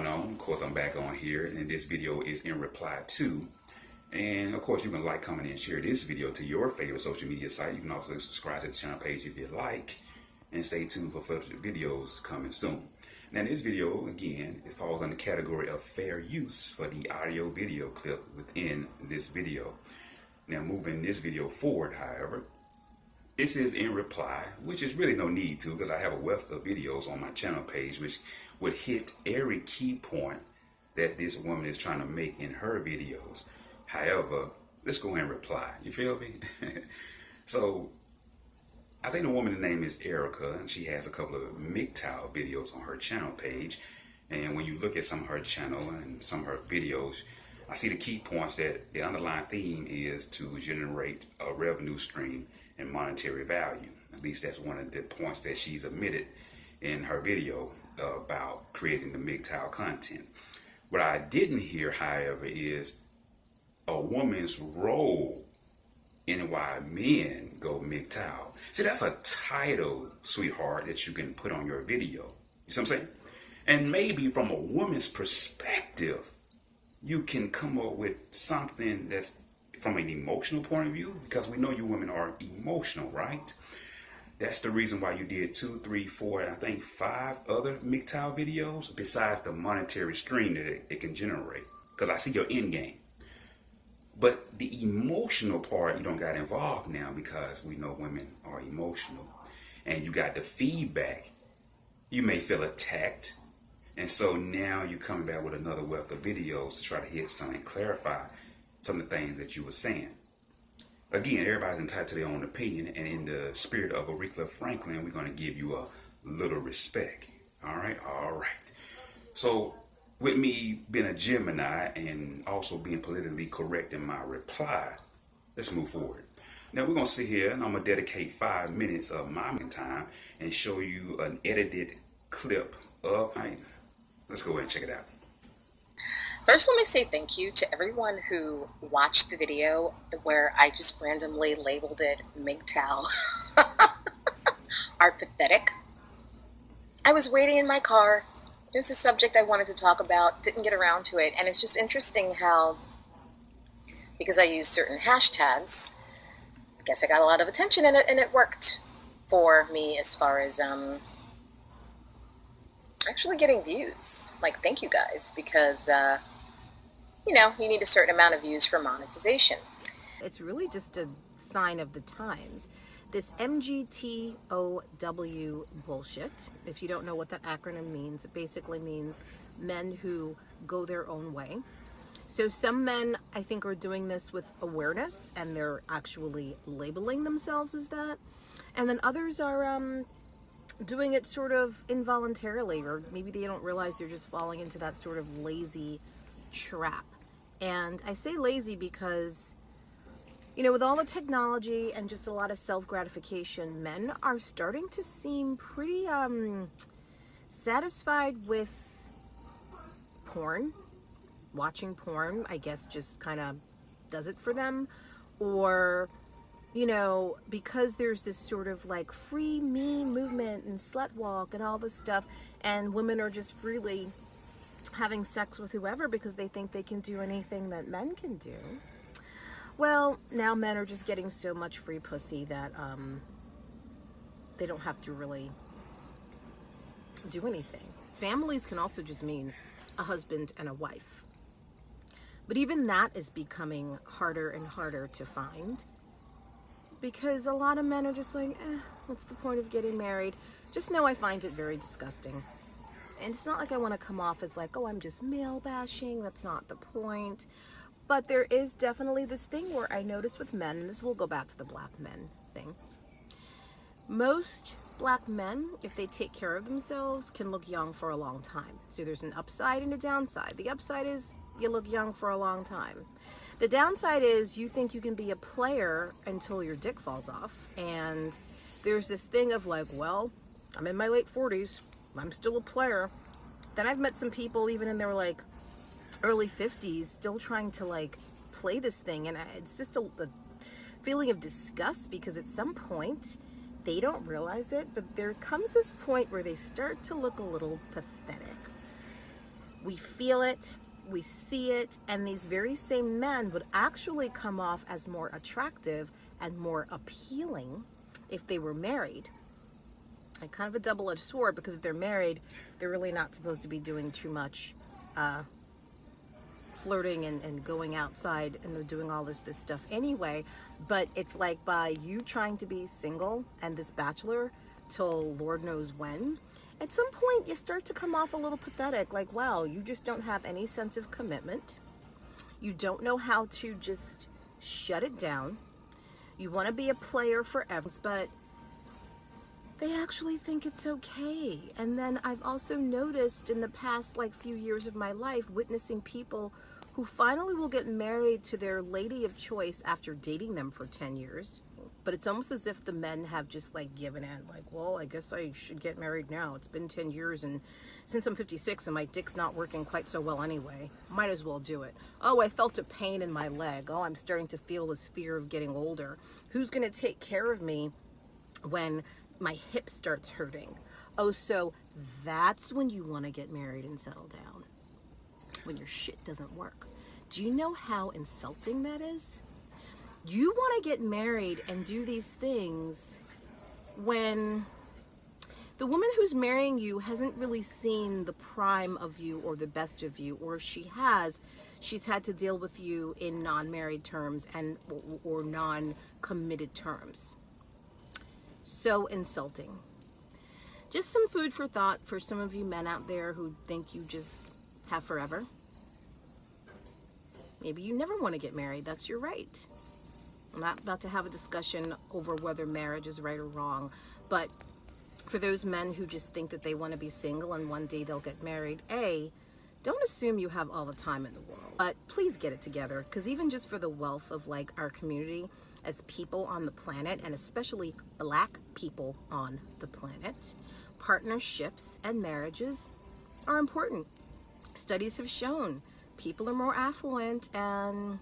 going on? Of course, I'm back on here, and this video is in reply to. And of course, you can like, comment, and share this video to your favorite social media site. You can also subscribe to the channel page if you like, and stay tuned for further videos coming soon. Now, this video, again, it falls under the category of fair use for the audio video clip within this video. Now, moving this video forward, however, this is in reply, which is really no need to, because I have a wealth of videos on my channel page which would hit every key point that this woman is trying to make in her videos. However, let's go ahead and reply. You feel me? So, I think the woman's name is Erica, and she has a couple of Mgtow videos on her channel page. And when you look at some of her channel and some of her videos, I see the key points that the underlying theme is to generate a revenue stream and monetary value. At least that's one of the points that she's admitted in her video about creating the Mgtow content. What I didn't hear, however, is a woman's role in why men go Mgtow. See, that's a title, sweetheart, that you can put on your video. You see what I'm saying? And maybe from a woman's perspective, you can come up with something that's from an emotional point of view, because we know you women are emotional, right? That's the reason why you did 2, 3, 4, and I think 5 other Mgtow videos besides the monetary stream that it can generate. Because I see your end game. But the emotional part, you don't got involved now, because we know women are emotional. And you got the feedback. You may feel attacked. And so now you're coming back with another wealth of videos to try to hit something and clarify some of the things that you were saying. Again, everybody's entitled to their own opinion, and in the spirit of Aretha Franklin, we're going to give you a little respect. All right? So, with me being a Gemini and also being politically correct in my reply, let's move forward. Now, we're going to sit here, and I'm going to dedicate 5 minutes of my time and show you an edited clip of... Let's go ahead and check it out. First, let me say thank you to everyone who watched the video where I just randomly labeled it Mgtow Are Pathetic. I was waiting in my car. It was a subject I wanted to talk about, didn't get around to it. And it's just interesting how, because I use certain hashtags, I guess I got a lot of attention in it, and it worked for me as far as actually getting views. Like, thank you guys, because you know, you need a certain amount of views for monetization. It's really just a sign of the times. This MGTOW bullshit, if you don't know what that acronym means, it basically means men who go their own way. So some men, I think, are doing this with awareness, and they're actually labeling themselves as that. And then others are doing it sort of involuntarily, or maybe they don't realize they're just falling into that sort of lazy trap. And I say lazy because, you know, with all the technology and just a lot of self-gratification, men are starting to seem pretty satisfied with porn. Watching porn, I guess, just kind of does it for them. Or, you know, because there's this sort of like free me movement and slut walk and all this stuff, and women are just freely having sex with whoever because they think they can do anything that men can do. Well, now men are just getting so much free pussy that they don't have to really do anything. Families can also just mean a husband and a wife. But even that is becoming harder and harder to find, because a lot of men are just like, what's the point of getting married? Just know I find it very disgusting. And it's not like I want to come off as like, oh, I'm just male bashing. That's not the point. But there is definitely this thing where I notice with men, and this will go back to the black men thing. Most black men, if they take care of themselves, can look young for a long time. So there's an upside and a downside. The upside is you look young for a long time. The downside is you think you can be a player until your dick falls off. And there's this thing of like, well, I'm in my late 40s. I'm still a player. Then I've met some people even in their like early 50s still trying to like play this thing, and it's just a feeling of disgust, because at some point they don't realize it, but there comes this point where they start to look a little pathetic. we feel it, we see it, and these very same men would actually come off as more attractive and more appealing if they were married. And kind of a double-edged sword, because if they're married, they're really not supposed to be doing too much flirting and going outside and doing all this stuff anyway. But it's like, by you trying to be single and this bachelor till Lord knows when, at some point you start to come off a little pathetic. Like, wow, you just don't have any sense of commitment. You don't know how to just shut it down. You want to be a player forever, but they actually think it's okay. And then I've also noticed in the past few years of my life, witnessing people who finally will get married to their lady of choice after dating them for 10 years. But it's almost as if the men have just given in, well, I guess I should get married now. It's been 10 years, and since I'm 56 and my dick's not working quite so well anyway, might as well do it. Oh, I felt a pain in my leg. Oh, I'm starting to feel this fear of getting older. Who's going to take care of me when my hip starts hurting? Oh, so that's when you want to get married and settle down, when your shit doesn't work. Do you know how insulting that is? You want to get married and do these things when the woman who's marrying you hasn't really seen the prime of you or the best of you, or if she has, she's had to deal with you in non-married terms and or non-committed terms. So insulting. Just some food for thought for some of you men out there who think you just have forever. Maybe you never want to get married. That's your right. I'm not about to have a discussion over whether marriage is right or wrong, but for those men who just think that they want to be single and one day they'll get married, don't assume you have all the time in the world, but please get it together, because even just for the wealth of our community as people on the planet, and especially Black people on the planet, partnerships and marriages are important. Studies have shown people are more affluent and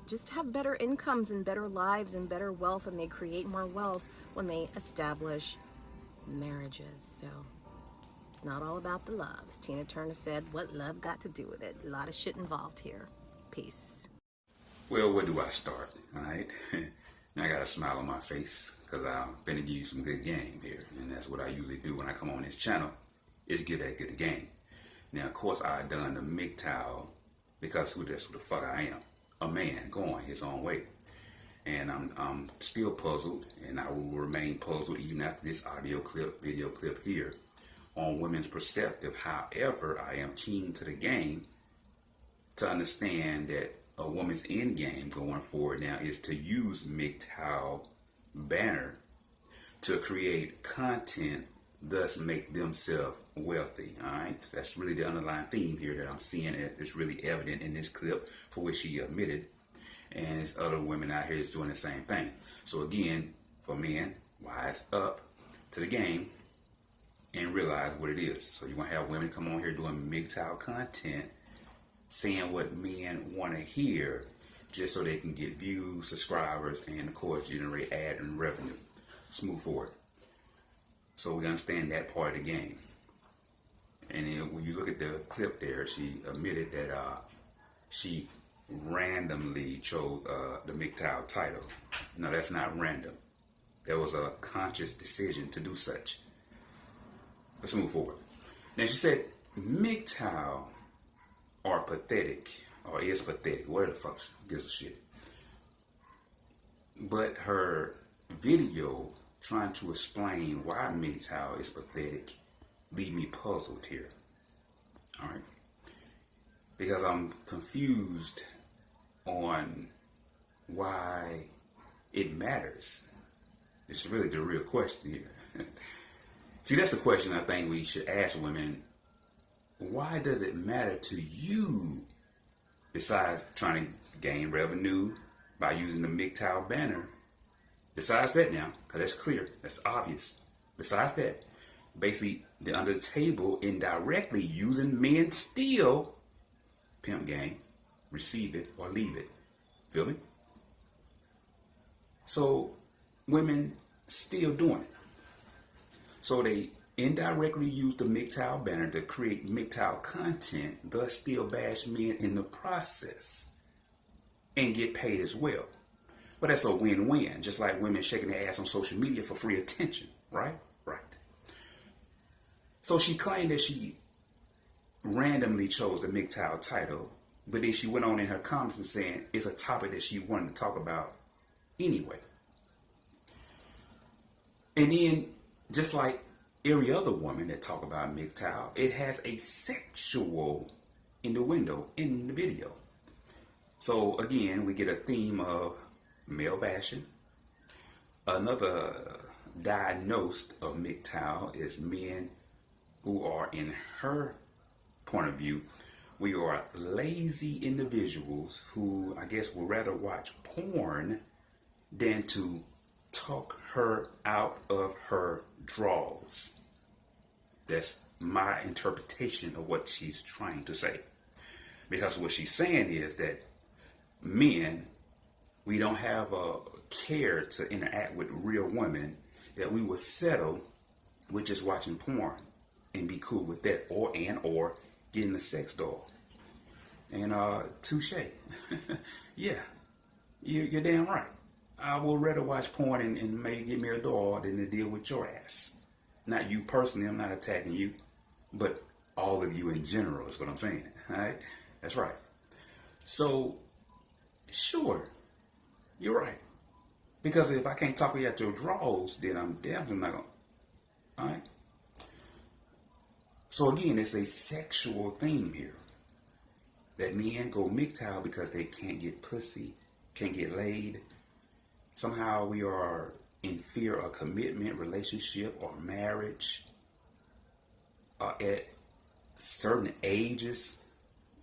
just have better incomes and better lives and better wealth, and they create more wealth when they establish marriages. So it's not all about the love. As Tina Turner said, what love got to do with it? A lot of shit involved here. Peace. Well, where do I start? All right. Now I got a smile on my face because I'm finna give you some good game here. And that's what I usually do when I come on this channel, is get that good game. Now, of course, I done the Mgtow because that's who the fuck I am. A man going his own way. And I'm still puzzled, and I will remain puzzled even after this video clip here on women's perspective. However, I am keen to the game to understand that a woman's end game going forward now is to use Mgtow banner to create content, thus make themselves wealthy. All right, that's really the underlying theme here that I'm seeing. It's really evident in this clip, for which she admitted, and there's other women out here that's doing the same thing. So again, for men, wise up to the game and realize what it is. So you're gonna have women come on here doing Mgtow content, saying what men want to hear, just so they can get views, subscribers, and of course generate ad and revenue. Let's move forward. So we understand that part of the game. And then when you look at the clip there, she admitted that she randomly chose the Mgtow title. No, that's not random. There was a conscious decision to do such. Let's move forward. Now she said, Mgtow are pathetic, or is pathetic, whatever the fuck gives a shit. But her video trying to explain why Mgtow is pathetic leave me puzzled here. Alright? Because I'm confused on why it matters. It's really the real question here. See, that's the question I think we should ask women. Why does it matter to you, besides trying to gain revenue by using the Mgtow banner? Besides that now, because that's clear, that's obvious. Besides that, basically, the under the table, indirectly using men still pimp game, receive it or leave it. Feel me? So women still doing it. So they indirectly use the Mgtow banner to create Mgtow content, thus still bash men in the process and get paid as well. But that's a win-win, just like women shaking their ass on social media for free attention, right? Right. So she claimed that she randomly chose the Mgtow title, but then she went on in her comments and saying it's a topic that she wanted to talk about anyway. And then, just like every other woman that talk about Mgtow, it has a sexual innuendo in the video. So again, we get a theme of male bashing. Another diagnosed of Mgtow is men who are, in her point of view, we are lazy individuals who, I guess, would rather watch porn than to talk her out of her drawers. That's my interpretation of what she's trying to say. Because what she's saying is that men, we don't have a care to interact with real women, that we will settle with just watching porn and be cool with that, or getting a sex doll. And touche. Yeah, you're damn right. I would rather watch porn and maybe get me a doll than to deal with your ass. Not you personally, I'm not attacking you, but all of you in general is what I'm saying. All right? That's right. So, sure, you're right. Because if I can't talk you out your drawers, then I'm definitely not going to. All right? So again, it's a sexual theme here. That men go Mgtow because they can't get pussy, can't get laid. Somehow we are in fear of commitment, relationship, or marriage. At certain ages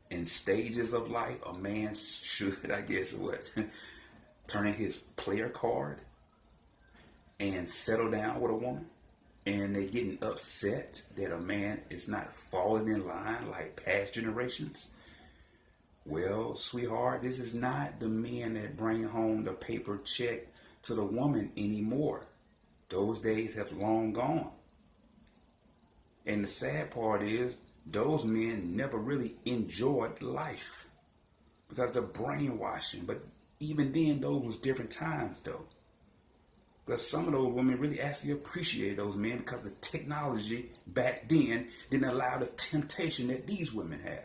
and stages of life, a man should, I guess, turn in his player card and settle down with a woman. And they're getting upset that a man is not falling in line like past generations. Well, sweetheart, this is not the men that bring home the paper check to the woman anymore. Those days have long gone. And the sad part is, those men never really enjoyed life because they're brainwashing. But even then, those was different times, though. Because some of those women really actually appreciated those men because the technology back then didn't allow the temptation that these women have.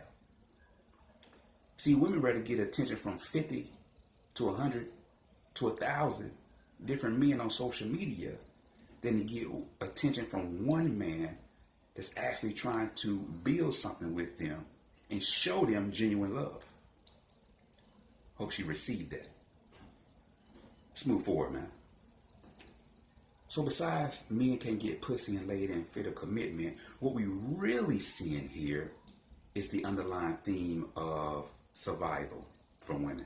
See, women rather get attention from 50 to 100 to 1,000 different men on social media than to get attention from one man that's actually trying to build something with them and show them genuine love. Hope she received that. Let's move forward, man. So besides men can't get pussy and laid and fit a commitment, what we really seeing here is the underlying theme of survival from women.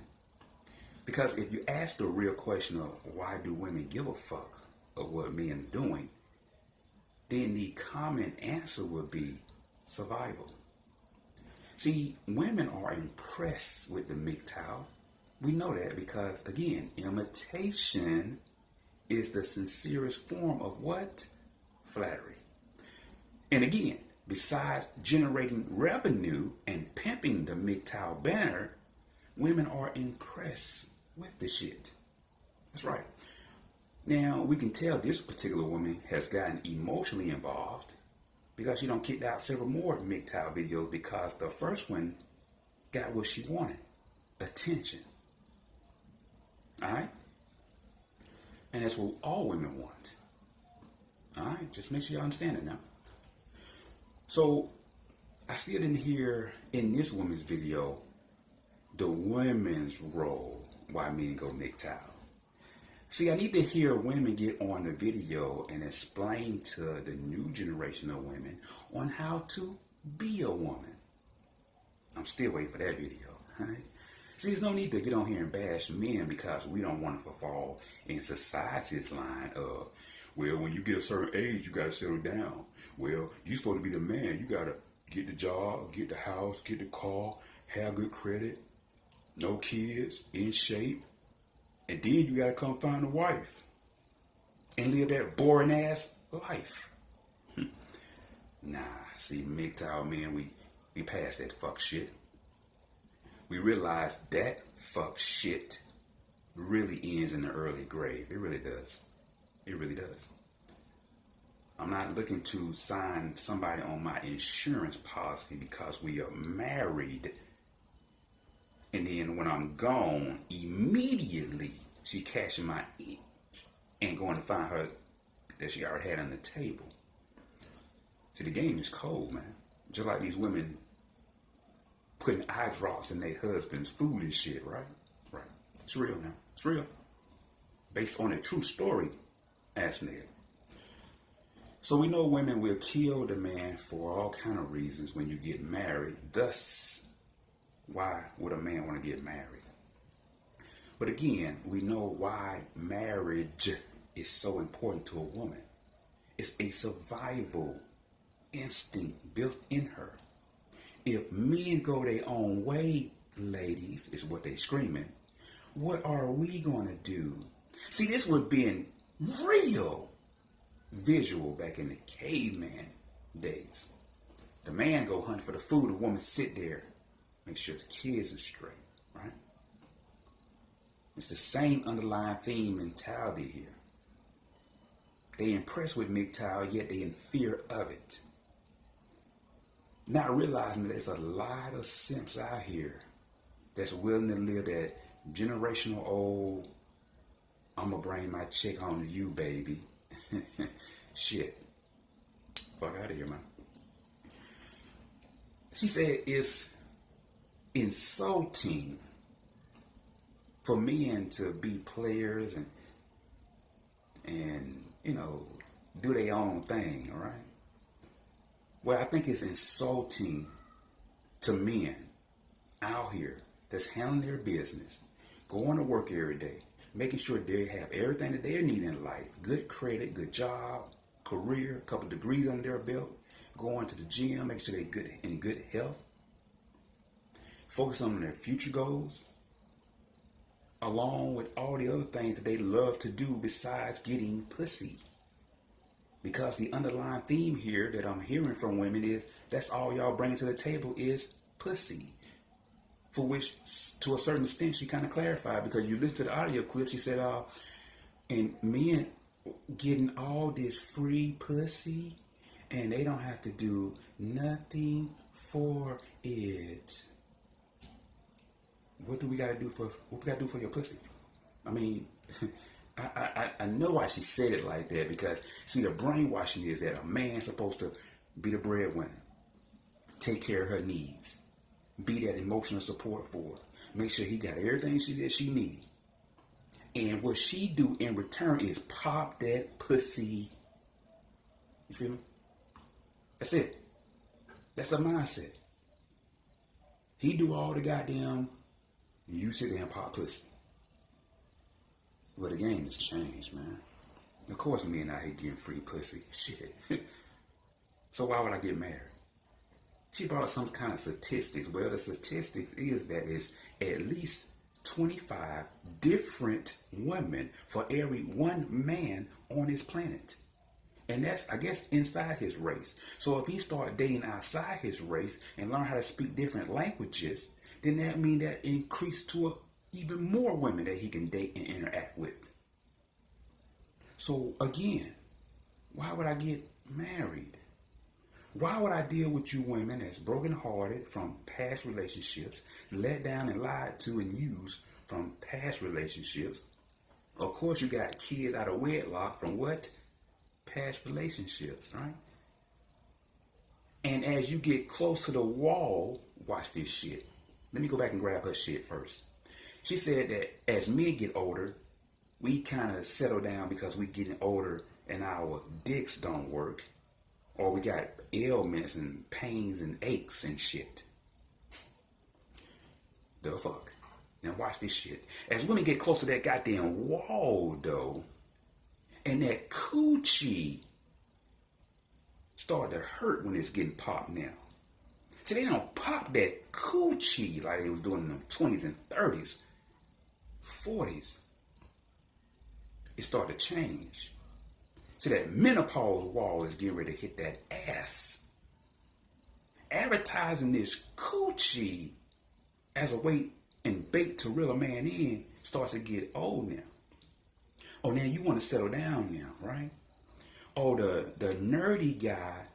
Because if you ask the real question of why do women give a fuck of what men are doing, then the common answer would be survival. See, women are impressed with the Mgtow. We know that because, again, imitation is the sincerest form of what? Flattery. And again, besides generating revenue and pimping the Mgtow banner, women are impressed with the shit. That's right. Now, we can tell this particular woman has gotten emotionally involved because she done kicked out several more Mgtow videos because the first one got what she wanted. Attention. Alright? And that's what all women want. Alright? Just make sure you understand it now. So, I still didn't hear in this woman's video the women's role why men go Mgtow. See, I need to hear women get on the video and explain to the new generation of women on how to be a woman. I'm still waiting for that video. Right? See, there's no need to get on here and bash men because we don't want to fall in society's line of, well, when you get a certain age, you got to settle down. Well, you're supposed to be the man. You got to get the job, get the house, get the car, have good credit, no kids, in shape. And then you got to come find a wife and live that boring ass life. Nah, see, Mgtow, man, we passed that fuck shit. We realize that fuck shit really ends in the early grave. It really does. It really does. I'm not looking to sign somebody on my insurance policy because we are married. And then when I'm gone, immediately she cashing my itch and going to find her that she already had on the table. See, the game is cold, man. Just like these women putting eye drops in their husband's food and shit, right? Right. It's real now. It's real. Based on a true story, ass nigga. So we know women will kill the man for all kind of reasons when you get married. Thus, why would a man want to get married? But again, we know why marriage is so important to a woman. It's a survival instinct built in her. If men go their own way, ladies, is what they screaming, what are we going to do? See, this would have been real visual back in the caveman days. The man go hunt for the food, the woman sit there, make sure the kids are straight, right? It's the same underlying theme mentality here. They impressed with Mgtow, yet they in fear of it. Not realizing that there's a lot of simps out here that's willing to live that generational old, I'm gonna bring my chick home to you, baby. Shit. Fuck out of here, man. She said it's insulting for men to be players and you know, do their own thing, all right? Well, I think it's insulting to men out here that's handling their business, going to work every day, making sure they have everything that they need in life, good credit, good job, career, a couple degrees under their belt, going to the gym, making sure they're good in good health, focus on their future goals, along with all the other things that they love to do besides getting pussy. Because the underlying theme here that I'm hearing from women is that's all y'all bring to the table is pussy. For which, to a certain extent, she kind of clarified, because you listen to the audio clip, she said, and men getting all this free pussy and they don't have to do nothing for it. What we gotta do for your pussy? I mean, I know why she said it like that, because see, the brainwashing is that a man's supposed to be the breadwinner, take care of her needs, be that emotional support for her, make sure he got everything that she needs, and what she do in return is pop that pussy. You feel me? That's it. That's a mindset. He do all the goddamn. You sit there and pop pussy. But the game has changed, man. Of course, men out here getting free pussy. Shit. So why would I get married? She brought some kind of statistics. Well, the statistics is that it's at least 25 different women for every one man on this planet. And that's, I guess, inside his race. So if he start dating outside his race and learn how to speak different languages, then that means that increase to even more women that he can date and interact with. So again, why would I get married? Why would I deal with you women that's brokenhearted from past relationships, let down and lied to and used from past relationships? Of course, you got kids out of wedlock from what? Past relationships, right? And as you get close to the wall, watch this shit. Let me go back and grab her shit first. She said that as men get older, we kind of settle down because we getting older and our dicks don't work, or we got ailments and pains and aches and shit. The fuck? Now watch this shit. As women get close to that goddamn wall, though, and that coochie start to hurt when it's getting popped now. See, they don't pop that coochie like they was doing in the 20s and 30s, 40s. It started to change. See, that menopause wall is getting ready to hit that ass. advertising this coochie as a way and bait to reel a man in starts to get old now. Oh, now you want to settle down now, right? Oh, the nerdy guy,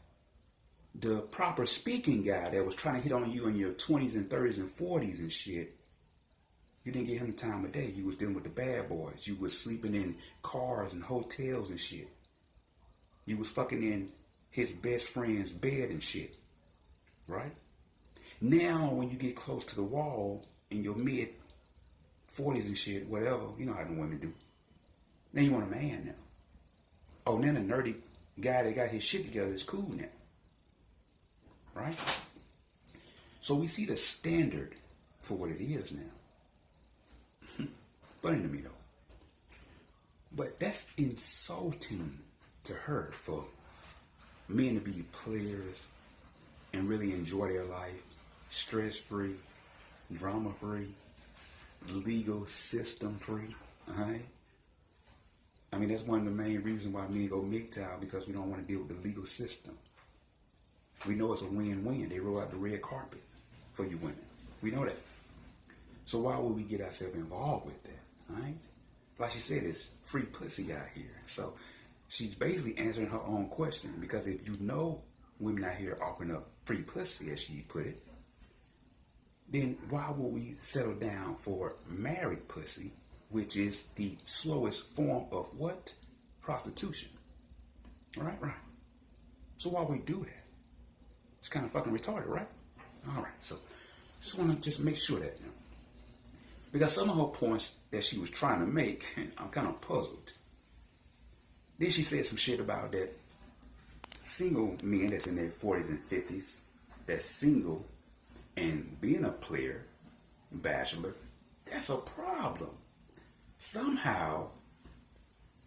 the proper speaking guy that was trying to hit on you in your 20s and 30s and 40s and shit, you didn't give him the time of day. You was dealing with the bad boys. You was sleeping in cars and hotels and shit. You was fucking in his best friend's bed and shit, right? Now, when you get close to the wall in your mid 40s and shit, whatever, you know how the women do. Now you want a man now. Oh, now the nerdy guy that got his shit together is cool now, right? So we see the standard for what it is now. Funny to me though. But that's insulting to her for men to be players and really enjoy their life, stress-free, drama-free, legal system-free, alright? I mean, that's one of the main reasons why men go Mgtow, because we don't want to deal with the legal system. We know it's a win-win. They roll out the red carpet for you women. We know that. So why would we get ourselves involved with that, alright? Like she said, it's free pussy out here. So she's basically answering her own question, because if you know women out here offering up free pussy, as she put it, then why would we settle down for married pussy, which is the slowest form of what? Prostitution. Right. So why we do that? It's kind of fucking retarded, right? All right, so just want to just make sure that, you know, because some of her points that she was trying to make, I'm kind of puzzled. Then she said some shit about that single men that's in their 40s and 50s, that's single and being a player, bachelor, that's a problem. Somehow,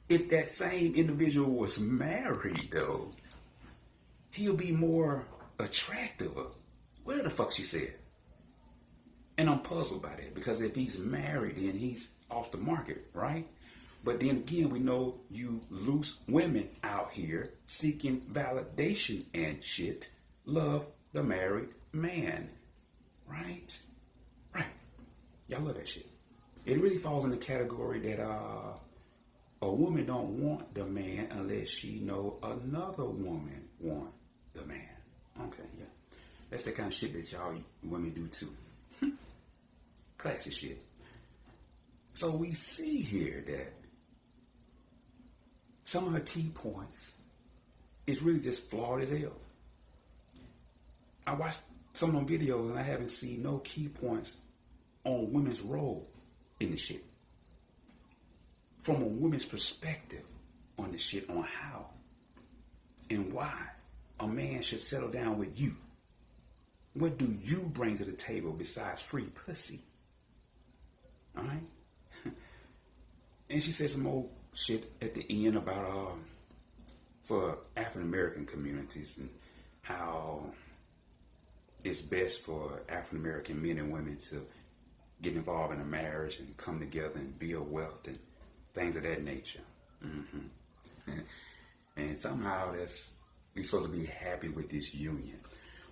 if that same individual was married though, he'll be more attractive. Where the fuck she said? And I'm puzzled by that, because if he's married, then he's off the market, right? But then again, we know you loose women out here seeking validation and shit love the married man, right? Right. Y'all love that shit. It really falls in the category that a woman don't want the man unless she know another woman want the man. Okay, yeah. That's the kind of shit that y'all women do too. Classy shit. So we see here that some of her key points is really just flawed as hell. I watched some of them videos and I haven't seen no key points on women's role in the shit. From a woman's perspective on the shit, on how and why a man should settle down with you. What do you bring to the table besides free pussy? Alright? And she said some more shit at the end about for African American communities and how it's best for African American men and women to get involved in a marriage and come together and build wealth and things of that nature. And somehow we're supposed to be happy with this union.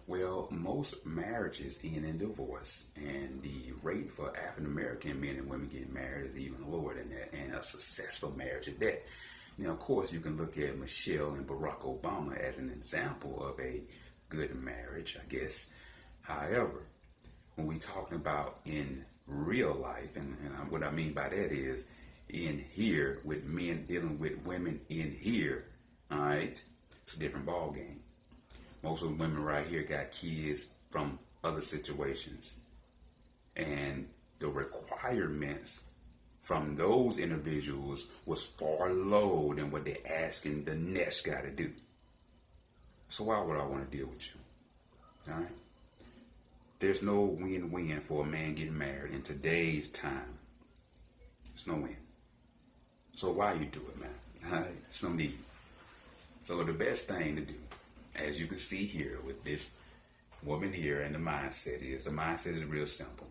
Well, most marriages end in divorce, and the rate for African American men and women getting married is even lower than that, and a successful marriage at that. Now, of course, you can look at Michelle and Barack Obama as an example of a good marriage, I guess. However, when we're talking about in real life, and what I mean by that is in here with men dealing with women in here, all right, it's a different ball game. Most of the women right here got kids from other situations, and the requirements from those individuals was far low than what they're asking the next guy to do. So why would I want to deal with you? All right? There's no win-win for a man getting married in today's time. There's no win. So why you do it, man? All right? There's no need. So the best thing to do, as you can see here with this woman here, and the mindset is real simple.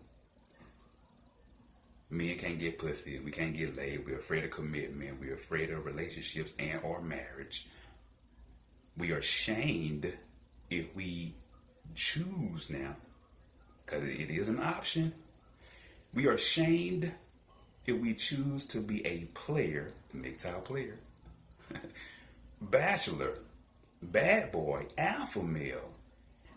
Men can't get pussy, we can't get laid, we're afraid of commitment, we're afraid of relationships and or marriage. We are shamed if we choose now, because it is an option. We are shamed if we choose to be a player, the Mgtow player, bachelor, bad boy, alpha male,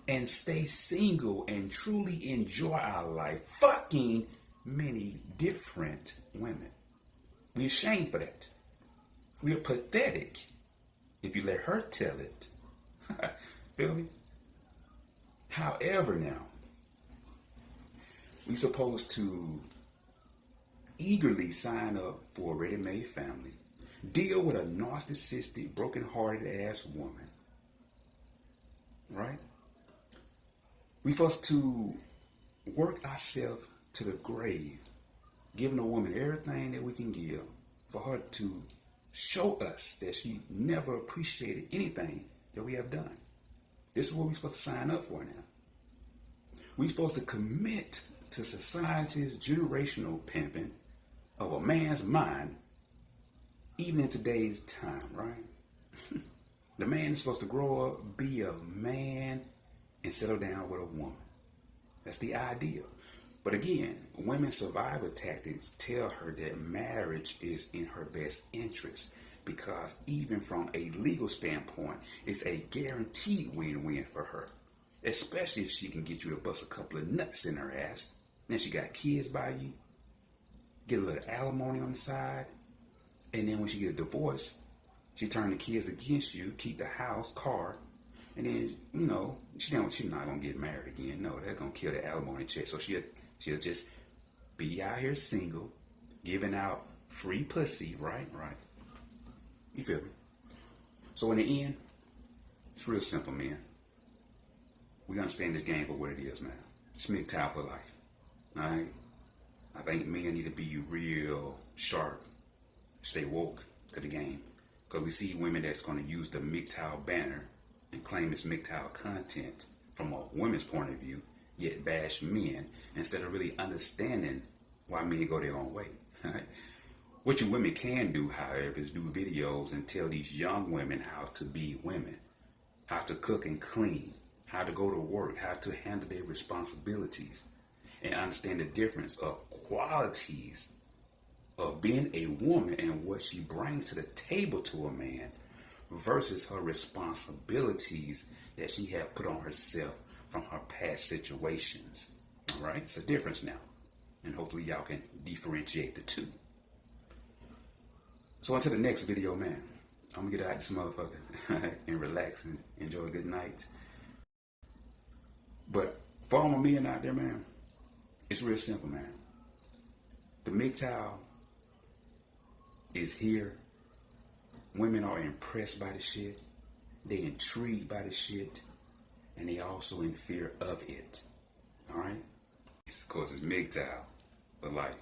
and stay single and truly enjoy our life, fucking many different women. We're ashamed for that. We are pathetic if you let her tell it. Feel me? However, now, we're supposed to eagerly sign up for a ready-made family, deal with a narcissistic, broken-hearted ass woman, right? We're supposed to work ourselves to the grave, giving a woman everything that we can give for her to show us that she never appreciated anything that we have done. This is what we're supposed to sign up for now. We're supposed to commit to society's generational pimping of a man's mind, even in today's time, right? The man is supposed to grow up, be a man, and settle down with a woman. That's the ideal. But again, women's survival tactics tell her that marriage is in her best interest, because even from a legal standpoint, it's a guaranteed win-win for her. Especially if she can get you to bust a couple of nuts in her ass. Then she got kids by you, get a little alimony on the side, and then when she get a divorce, she turn the kids against you, keep the house, car, and then, you know, she's not gonna get married again. No, that's gonna kill the alimony check. So she'll just be out here single, giving out free pussy, right? Right. You feel me? So in the end, it's real simple, man. We understand this game for what it is, man. It's Mgtow for life. Alright? I think men need to be real sharp, stay woke to the game. Because we see women that's going to use the Mgtow banner and claim it's Mgtow content from a woman's point of view, yet bash men instead of really understanding why men go their own way. What you women can do, however, is do videos and tell these young women how to be women, how to cook and clean, how to go to work, how to handle their responsibilities, and understand the difference of qualities of being a woman and what she brings to the table to a man versus her responsibilities that she had put on herself from her past situations. All right, it's a difference now, and hopefully y'all can differentiate the two. So until the next video, man, I'm gonna get out this motherfucker and relax and enjoy a good night. But for all my men out there, man, it's real simple, man. The Mgtow is here. Women are impressed by the shit. They intrigued by the shit. And they also in fear of it. All right? Of course, it's Mgtow for life.